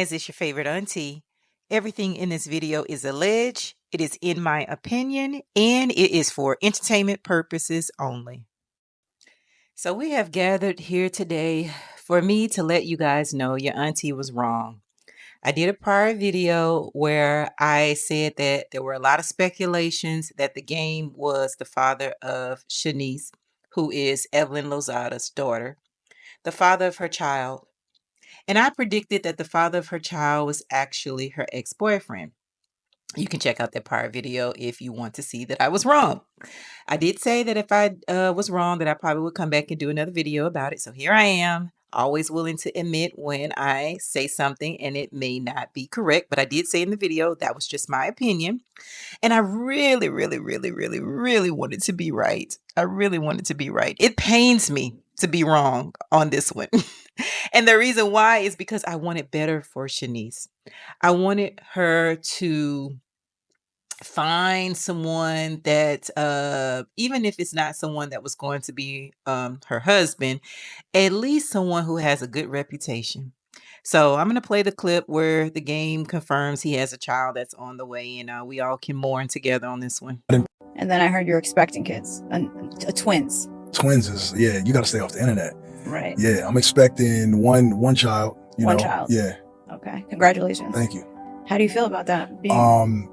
guys, it's your favorite auntie. Everything in this video is alleged, it is in my opinion, and it is for entertainment purposes only. So we have gathered here today for me to let you guys know your auntie was wrong. I did a prior video where I said that there were a lot of speculations that the game was the father of Shanice, who is Evelyn Lozada's daughter, the father of her child. And I predicted that the father of her child was actually her ex-boyfriend. You can check out that prior video if you want to see that I was wrong. I did say that if I was wrong, that I probably would come back and do another video about it. So here I am, always willing to admit when I say something and it may not be correct. But I did say in the video that was just my opinion. And I really, really, really, really, really wanted to be right. I really wanted to be right. It pains me to be wrong on this one. And the reason why is because I wanted better for Shanice. I wanted her to find someone that even if it's not someone that was going to be her husband, at least someone who has a good reputation. So I'm going to play the clip where the game confirms he has a child that's on the way, and we all can mourn together on this one. And then I heard you're expecting kids, twins. Twins is, yeah, you got to stay off the internet. Right. Yeah, I'm expecting one child. One child. Yeah. Okay. Congratulations. Thank you. How do you feel about that?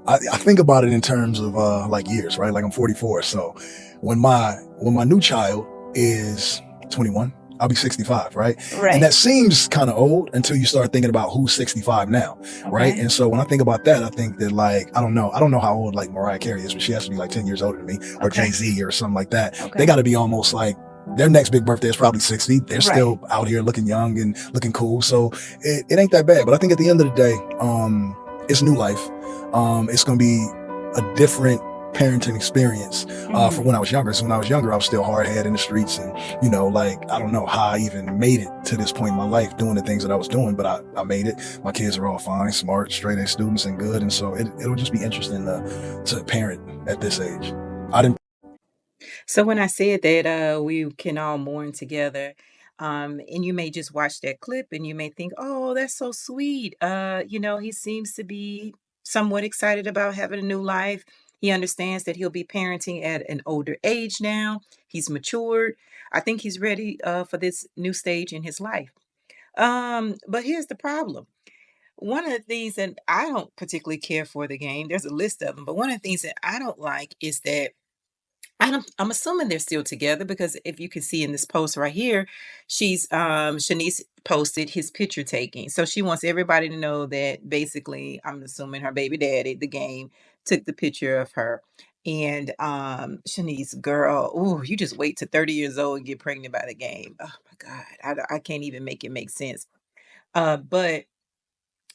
I think about it in terms of like years, right? Like I'm 44, so when my new child is 21, I'll be 65, right? Right. And that seems kind of old until you start thinking about who's 65 now, right? And so when I think about that, I think that like I don't know how old like Mariah Carey is, but she has to be like 10 years older than me, or Jay-Z or something like that. They got to be almost like their next big birthday is probably 60. They're still out here looking young and looking cool, so it ain't that bad. But I think at the end of the day, it's new life. It's gonna be a different parenting experience from when I was younger. So when I was younger, I was still hard-headed in the streets, and like I don't know how I even made it to this point in my life doing the things that I was doing, but I made it. My kids are all fine, smart, straight A students, and good. And so it'll just be interesting to parent at this age. So when I said that we can all mourn together, and you may just watch that clip and you may think, oh, that's so sweet. He seems to be somewhat excited about having a new life. He understands that he'll be parenting at an older age now. He's matured. I think he's ready for this new stage in his life. But here's the problem. One of the things that I don't particularly care for the game, there's a list of them, but one of the things that I don't like is that I'm assuming they're still together, because if you can see in this post right here, Shanice posted his picture taking. So she wants everybody to know that basically, I'm assuming her baby daddy, the game, took the picture of her. And Shanice, girl, ooh, you just wait to 30 years old and get pregnant by the game. Oh my God, I can't even make it make sense. But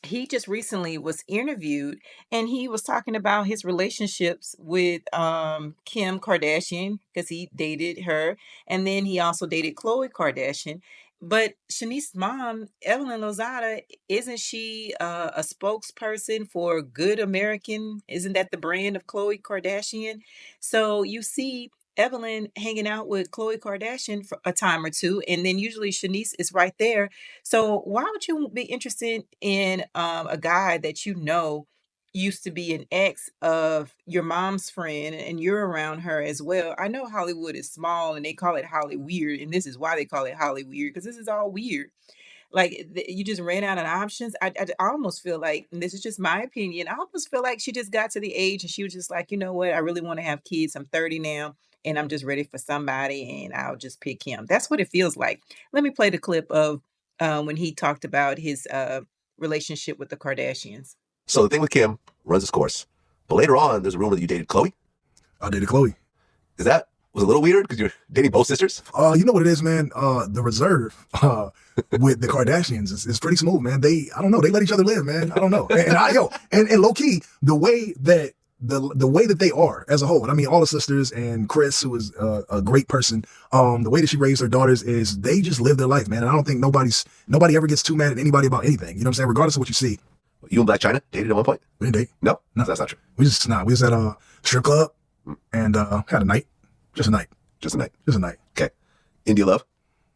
he just recently was interviewed, and he was talking about his relationships with Kim Kardashian, because he dated her, and then he also dated Khloe Kardashian. But Shanice's mom, Evelyn Lozada, isn't she a spokesperson for Good American? Isn't that the brand of Khloe Kardashian? So you see Evelyn hanging out with Khloe Kardashian for a time or two, and then usually Shanice is right there. So why would you be interested in a guy that used to be an ex of your mom's friend, and you're around her as well? I know Hollywood is small and they call it Holly weird, and this is why they call it Holly weird, because this is all weird. Like you just ran out of options. I almost feel like, and this is just my opinion, I almost feel like she just got to the age and she was just like, you know what, I really want to have kids. I'm 30 now and I'm just ready for somebody, and I'll just pick him. That's what it feels like. Let me play the clip of when he talked about his relationship with the Kardashians. So the thing with Kim runs its course. But later on, there's a rumor that you dated Khloe. I dated Khloe. Was a little weird because you're dating both sisters? You know what it is, man? The reserve with the Kardashians is pretty smooth, man. I don't know, they let each other live, man. I don't know. And low key, the way that they are as a whole, and I mean all the sisters and Chris, who is a great person, the way that she raised her daughters is they just live their life, man. And I don't think nobody ever gets too mad at anybody about anything. You know what I'm saying? Regardless of what you see. You and Black China dated at one point? We didn't date. No, that's not true. We just at a strip club and had a night. Just a night. Just a night. Just a night. Okay. India Love?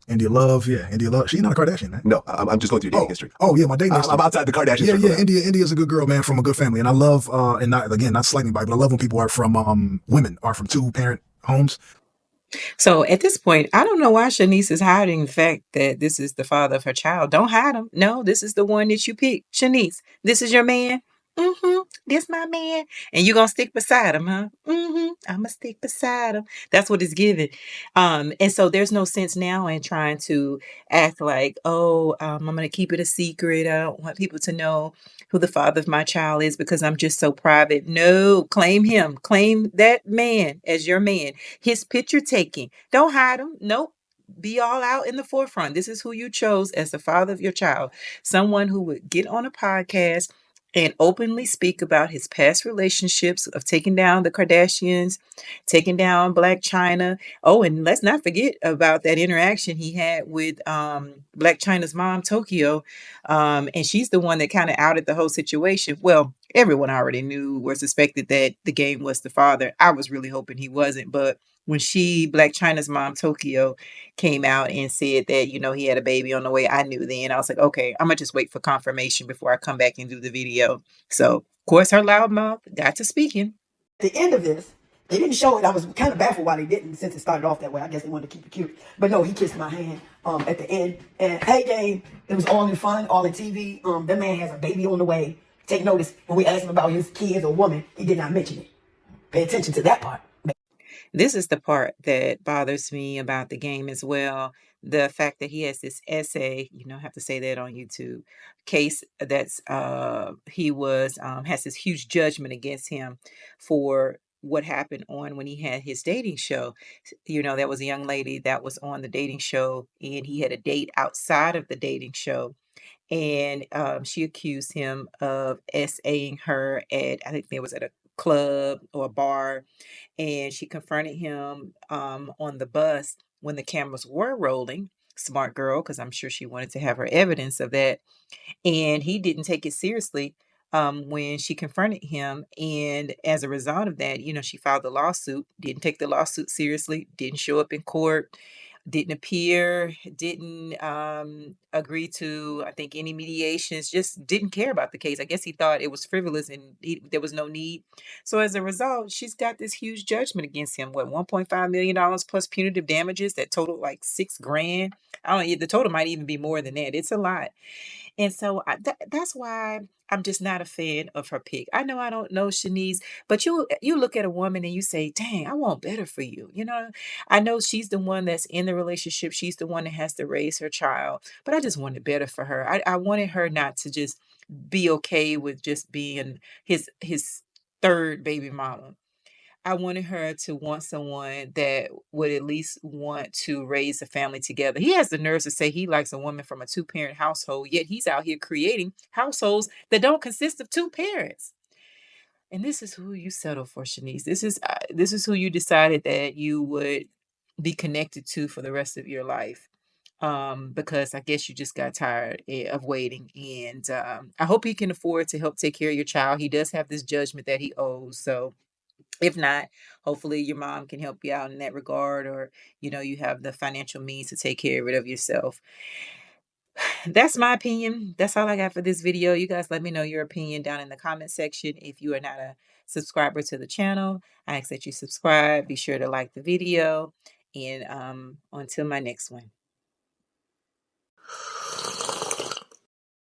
India Love, yeah, India Love. She's not a Kardashian, man. No, I'm just going through dating history. Oh yeah, my dating history. I'm outside the Kardashian Yeah, circle yeah. now. India's a good girl, man, from a good family, and I love and not again not slighting anybody, but I love when people are from women are from two parent homes. So at this point, I don't know why Shanice is hiding the fact that this is the father of her child. Don't hide him. No, this is the one that you picked. Shanice, this is your man. Mm-hmm. This my man. And you gonna stick beside him, huh? Mm-hmm. I'ma stick beside him. That's what it's giving. And so there's no sense now in trying to act like, oh, I'm gonna keep it a secret. I don't want people to know who the father of my child is because I'm just so private. No, claim him. Claim that man as your man. His picture taking. Don't hide him. Nope. Be all out in the forefront. This is who you chose as the father of your child. Someone who would get on a podcast and openly speak about his past relationships of taking down the Kardashians, taking down Black China. Oh, and let's not forget about that interaction he had with Black China's mom, Tokyo. And she's the one that kind of outed the whole situation. Well, everyone already knew or suspected that the game was the father. I was really hoping he wasn't, but when Black China's mom, Tokyo, came out and said that, he had a baby on the way, I knew then. I was like, okay, I'm gonna just wait for confirmation before I come back and do the video. So, of course, her loud mouth got to speaking. At the end of this, they didn't show it. I was kind of baffled why they didn't, since it started off that way. I guess they wanted to keep it cute. But no, he kissed my hand at the end. And hey, gang, it was all in fun, all in TV. That man has a baby on the way. Take notice, when we asked him about his kids or woman, he did not mention it. Pay attention to that part. This is the part that bothers me about the game as well. The fact that he has this essay, I have to say that on YouTube, case that's he was has this huge judgment against him for what happened on when he had his dating show. There was a young lady that was on the dating show and he had a date outside of the dating show. And she accused him of SAing her at, I think it was at a club or a bar, and she confronted him on the bus when the cameras were rolling. Smart girl, because I'm sure she wanted to have her evidence of that. And he didn't take it seriously when she confronted him. And as a result of that, she filed the lawsuit, didn't take the lawsuit seriously, didn't show up in court, didn't appear, didn't agree to, I think, any mediations, just didn't care about the case. I guess he thought it was frivolous and there was no need. So as a result, she's got this huge judgment against him. What, $1.5 million plus punitive damages that total like 6 grand? I don't know, the total might even be more than that. It's a lot. And so that's why I'm just not a fan of her pick. I know I don't know Shanice, but you look at a woman and you say, "Dang, I want better for you." I know she's the one that's in the relationship. She's the one that has to raise her child, but I just wanted better for her. I wanted her not to just be okay with just being his third baby mama. I wanted her to want someone that would at least want to raise a family together. He has the nerves to say he likes a woman from a two-parent household, yet he's out here creating households that don't consist of two parents. And this is who you settle for, Shanice. This is who you decided that you would be connected to for the rest of your life. Because I guess you just got tired of waiting. And I hope he can afford to help take care of your child. He does have this judgment that he owes. So if not, hopefully your mom can help you out in that regard, or you have the financial means to take care of it of yourself. That's my opinion. That's all I got for this video. You guys let me know your opinion down in the comment section. If you are not a subscriber to the channel, I ask that you subscribe. Be sure to like the video. And until my next one.